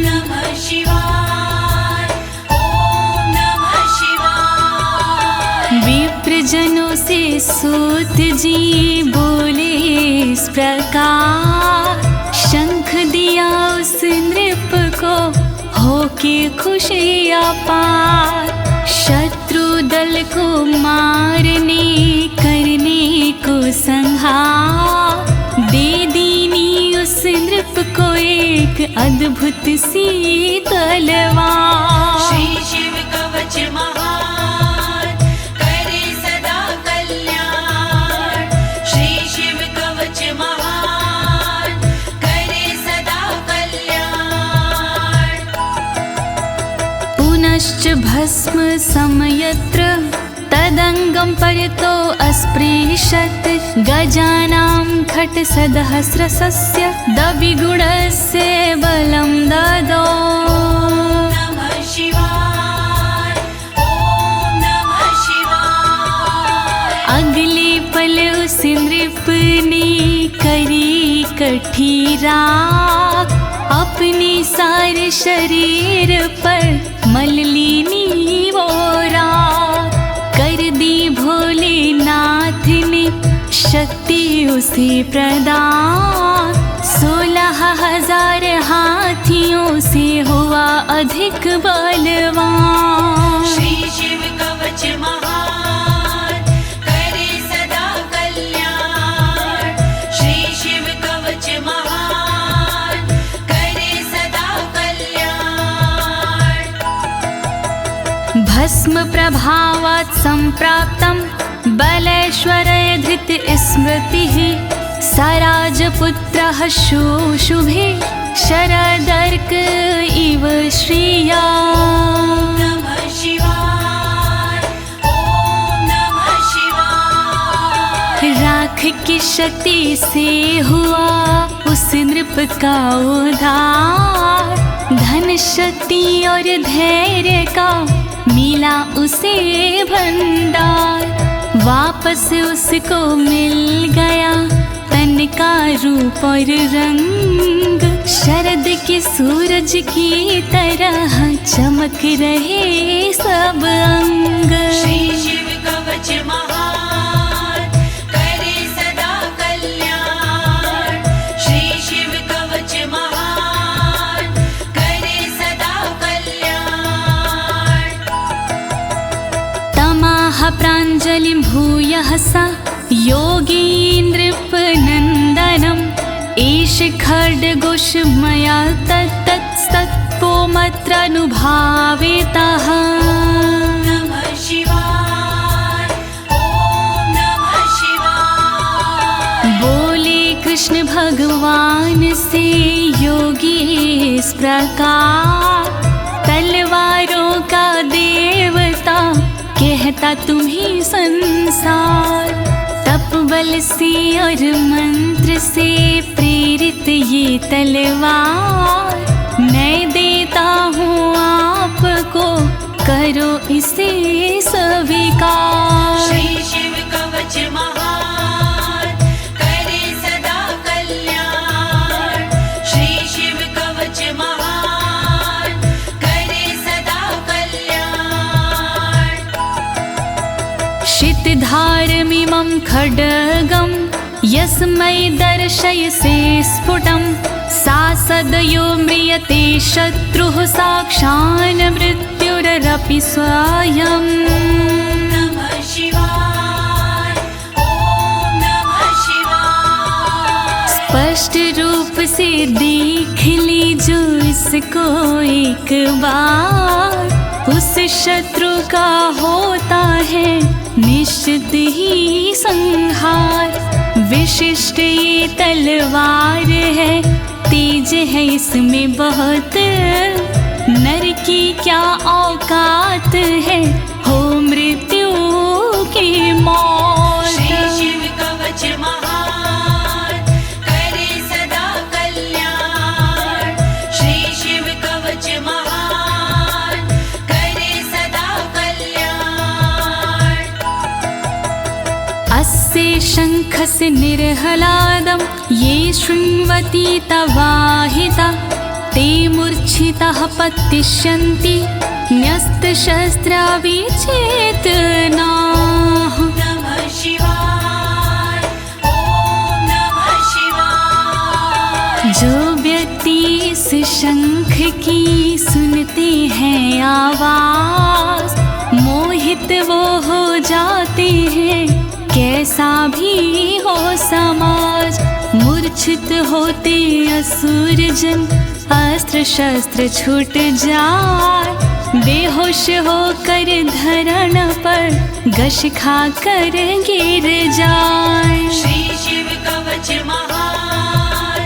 नमः शिवाय, ॐ नमः शिवाय। विप्रजनों से सूत जी बोले इस प्रकार, शंख दिया उस नृप को होके खुशी अपार। शत्रु दल को मारने करने को संहार, दे दीनी उस नृप को एक अद्भुत सी तलवार। श्री शिव कवच महान करे सदा कल्याण। श्री शिव कवच महान करे सदा कल्याण। पुनश्च भस्म समयत्र तदंगं परितो अस्पृशत्, गजानां खट्सहस्रस्य दविगुणस्य बलं ददौ। नमः शिवाय, ॐ नमः शिवाय। अगले पल उस नृप ने करी कठी राख, अपने सारे शरीर पर मल ली वो राख। कर दी भोलेनाथ ने शक्ति उसे प्रदान, 16,000 हाथियों से हुआ अधिक बलवान। श्री शिव कवच महान करे सदा कल्याण। श्री शिव कवच महान करे सदा कल्याण। भस्म प्रभावात् सम्प्राप्तं बलेश्वरे धृत स्मृतिः, सराजपुत्रः शुशुभे शरदर्क इव श्रिया। नमः शिवाय, ॐ नमः शिवाय। राख की शक्ति से हुआ उस नृप का उद्धार, धन शक्ति और धैर्य का मिला उसे भंडार। वापस उसको मिल गया तन का रूप और रंग, शरद के सूरज की तरह चमक रहे सब अंग। श्री शिव कवच महान करे सदा कल्याण। श्री शिव कवच महान करे सदा कल्याण। तमाह प्राञ्जलिं भूयः सा योगीन्द्रपनन्दनम्, एष खड्गोष मया तत्तत्पोमत्रानुभावितः। नमः शिवाय, ॐ नमः शिवाय। बोले कृष्ण भगवान से योगी इस प्रकार, तलवारों देता तुम्हें संसार। तप बल से और मंत्र से प्रेरित ये तलवार, मैं देता हूँ आपको, करो इसे स्वीकार। श्री शिव कवच महान, करे सदा कल्याण। श्री शिव कवच महान, करे सदा कल्याण। शितधारमिमं खड्गं यस्मै दर्शयसे स्फुटं, सा सदयो म्रियते शत्रुः साक्षान् मृत्युरपि स्वयं। नमः शिवाय, ओम नमः शिवाय। स्पष्ट रूप से देख लीजो इसको एक बार, उस शत्रु का होता है निश्चित ही संहार। विशिष्ट ये तलवार है, तेज है इसमें बहुत, नर की क्या औकात है, हो मृत्यु की मौत। श्री शिव कवच महान, करे सदा कल्याण। श्री शिव कवच महान, करे सदा कल्याण। अस्य शङ्खस्य निर्हलादं ये शृण्वन्ति तवाहिता, ते मूर्छिताः पतिष्यन्ति न्यस्तशस्त्रा विचेतनाः। नमः शिवाय, ओम नमः शिवाय। जो व्यक्ति इस शंख की सुनते हैं आवाज, मोहित वो हो जाते हैं, कैसा भी हो समाज। मूर्छित होते असुर जन, अस्त्र शस्त्र छूट जाए, बेहोश होकर धरण पर घस खा कर गिर जाए। श्री शिव कवच महान,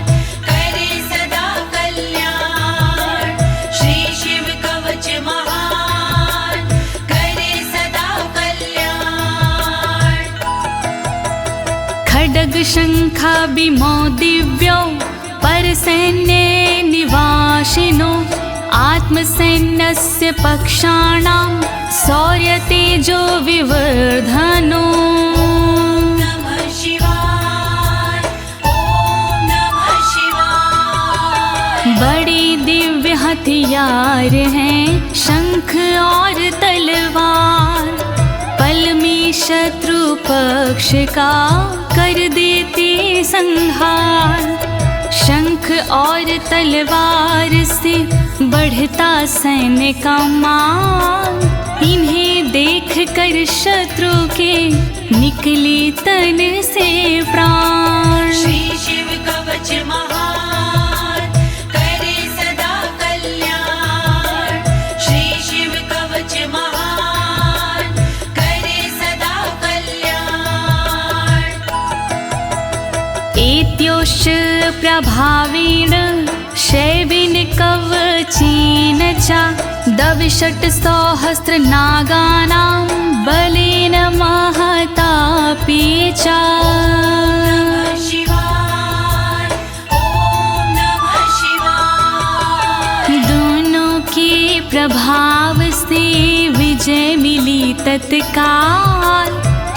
करे सदा कल्याण। श्री शिव कवच महान, करे सदा कल्याण। खड्ग शंखाभिमो दिव्यो परसैन्ये निवासिनो, आत्मसैन्यस्य पक्षाणां शौर्यतेजो विवर्धनो। नमः शिवाय, ओम नमः शिवाय। बड़ी दिव्य हथियार हैं शंख और तलवार, पल में शत्रु पक्ष का कर देते संहार। शंख और तलवार से बढ़ता सैन्य का मान, इन्हें देख कर शत्रु के निकले तन से प्राण। श्री शिव कवच महान, करे सदा कल्याण। श्री शिव कवच महान, करे सदा कल्याण। एत्योश्च प्रभावेण शैवेन कवचेन च, दविषट् सहस्र नागानां बलेन महतापि च। नमः शिवाय, ओम नमः शिवाय। दोनों के प्रभाव से विजय मिली तत्काल,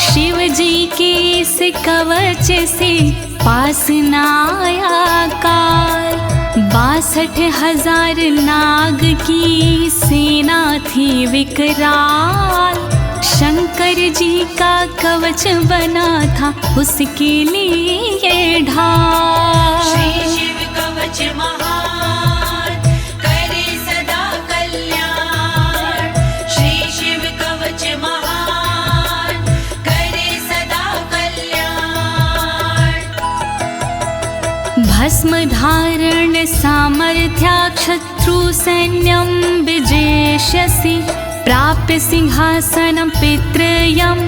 शिव जी के इस कवच से पास न आया काल। 62,000 नाग की सेना थी विकराल, शंकर जी का कवच बना था उसके लिए ढाल। श्री शिव कवच महान, करे सदा कल्याण। श्री शिव कवच महान, करे सदा कल्याण। भस्म धारण सामर्थ्या शत्रु सैन्यं विजेष्यसि, प्राप्य सिंहासनं पितृयं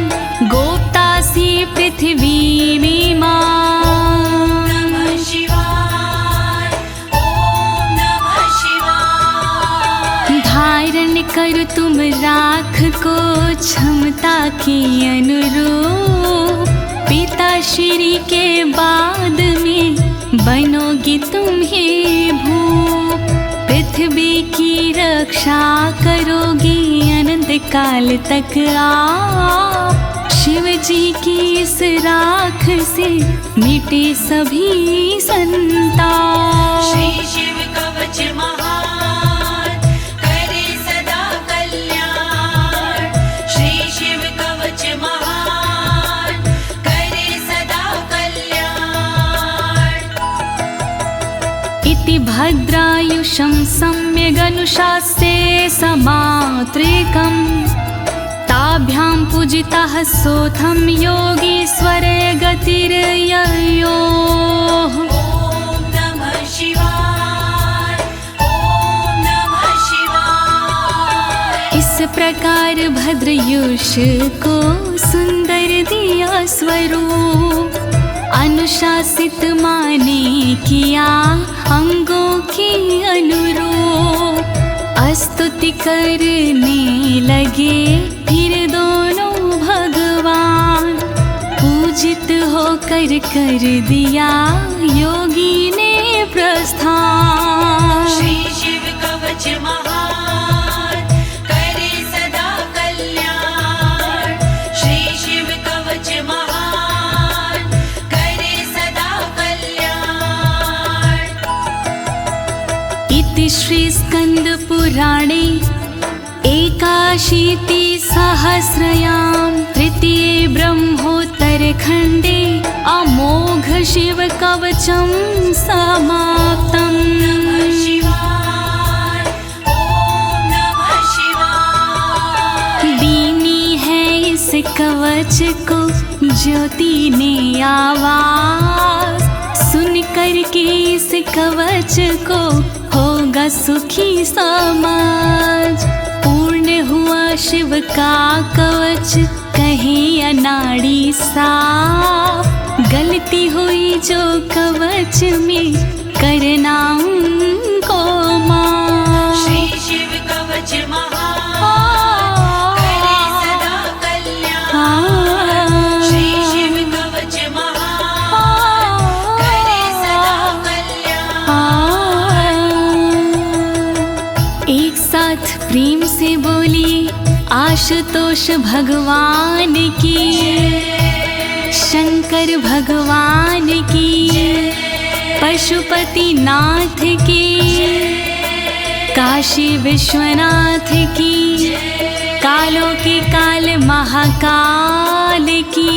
गोप्तासि पृथिवीमिमां। नमः शिवाय, ओम नमः शिवाय। धारण कर तुम तुम राख को क्षमता के अनुरूप, पिता श्री के बाद में बनोगी तुम ही भूप। पृथ्वी की रक्षा करोगी अनंत काल तक आप, शिव जी की इस राख से मिटे सभी संताप। श्री शिव कवच महान करे सदा कल्याण, श्री शिव कवच महान करे सदा कल्याण। इति भद्रायुषं सम्यगनुशास्ये समात्रिकम्, ताभ्यां पूजितः सोऽथं योगीश्वरे गतिर्ययोः। ॐ नमः शिवाय, ॐ नमः शिवाय। इस प्रकार भद्रयुष को सुंदर दिया स्वरूप, अनुशासित माने किया अंगों के अनुरूप। स्तुति करने लगे फिर दोनों भगवान, पूजित होकर कर दिया योगी ने प्रस्थान। श्री शिव कवच महान करे सदा कल्याण, श्री शिव कवच महान करे सदा कल्याण। इति श्री स्कंद पुराणे एकाशीति सहस्रयां तृतीये ब्रह्मोत्तर खंडे अमोघ शिव कवचं समाप्तम्। नमः शिवाय, ॐ नमः शिवाय। दीनी है इस कवच को ज्योति ने आवाज, सुन कर के इस कवच को होगा सुखी समाज। पूर्ण हुआ शिव का कवच कहे अनाड़ी साफ, गलती हुई जो कवच में करना उनको माफ। श्री शिव कवच महान करे सदा कल्याण, श्री शिव कवच महान करे सदा कल्याण। एक साथ प्रेम से बोलिए आशुतोष भगवान की, शंकर भगवान की, पशुपति नाथ की, काशी विश्वनाथ की, कालों के काल महाकाल की।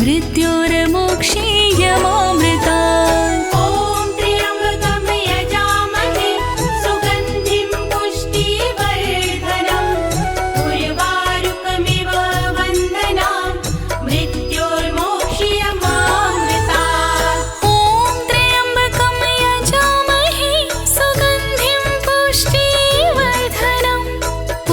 मृत्योर्मोक्षीयमामृतात्। ॐ त्र्यम्बकं यजामहे सुगन्धिं पुष्टिवर्धनम् उर्वारुकमिव बन्धनान् मृत्योर्मोक्षीयमामृतात्। ॐ त्र्यम्बकं यजामहे सुगन्धिं पुष्टिवर्धनम्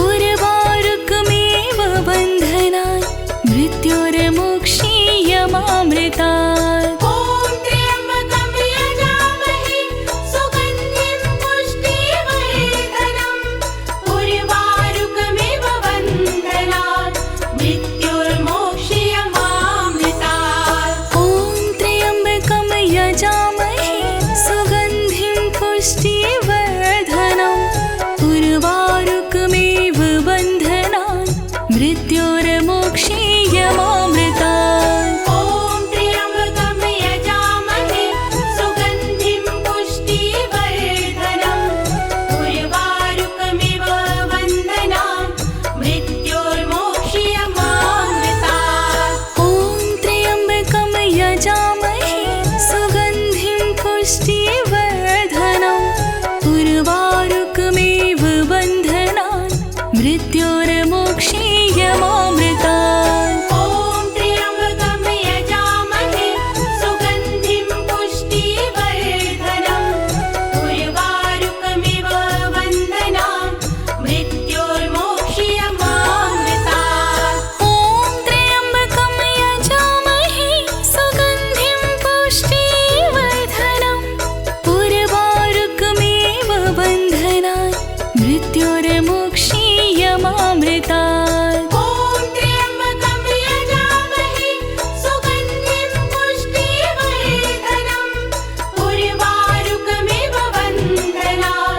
उर्वारुकमिव बन्धनान् मृत्योर्मोक्षीयमामृतात्। ॐ त्र्यम्बकं यजामहे सुगन्धिं पुष्टिवर्धनम् उर्वारुकमिव बन्धनान् मृत्योर्मोक्षीयमामृतात्। ॐ त्र्यम्बकं यजामहे सुगन्धिं पुष्टिवर्धनम् उर्वारुकमिव बन्धनान् मृत्योर्मोक्षीयमामृतात्। ॐ त्र्यम्बकं यजामहे सुगन्धिं पुष्टिवर्धनम् उर्वारुकमिव बन्धनान् मृत्योर्मोक्षीयमामृतात्। ॐ त्र्यम्बकं यजामहे सुगन्धिं पुष्टिवर्धनम् उर्वारुकमिव बन्धनान् मृत्योर्मोक्षीयमामृतात्। ॐ त्र्यम्बकं यजामहे सुगन्धिं पुष्टिवर्धनम् उर्वारुकमिव बन्धनान्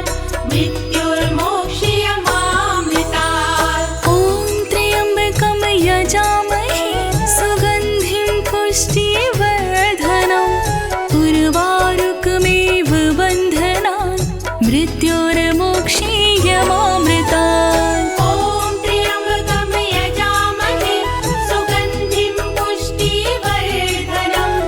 मृत्योर्मोक्षीयमामृतात्। ॐ त्र्यम्बकं यजामहे सुगन्धिं पुष्टिवर्धनम्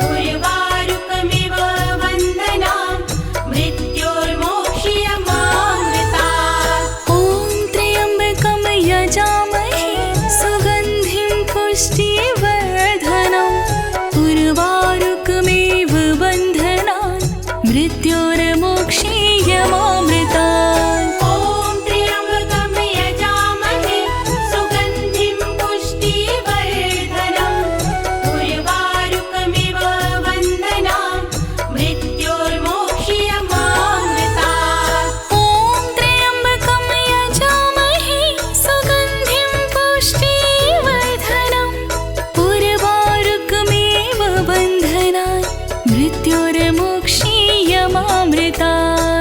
उर्वारुकमिव बन्धनान् मृत्योर्मोक्षीयमामृतात्। ॐ त्र्यम्बकं यजामहे सुगन्धिं पुष्टिवर्धनम् उर्वारुकमिव बन्धनान् मृत्योर्मोक्षीयमामृतात्। ॐ त्र्यम्बकं यजामहे सुगन्धिं पुष्टिवर्धनम् उर्वारुकमिव बन्धनान् मृत्योर्मोक्षीयमामृतात्।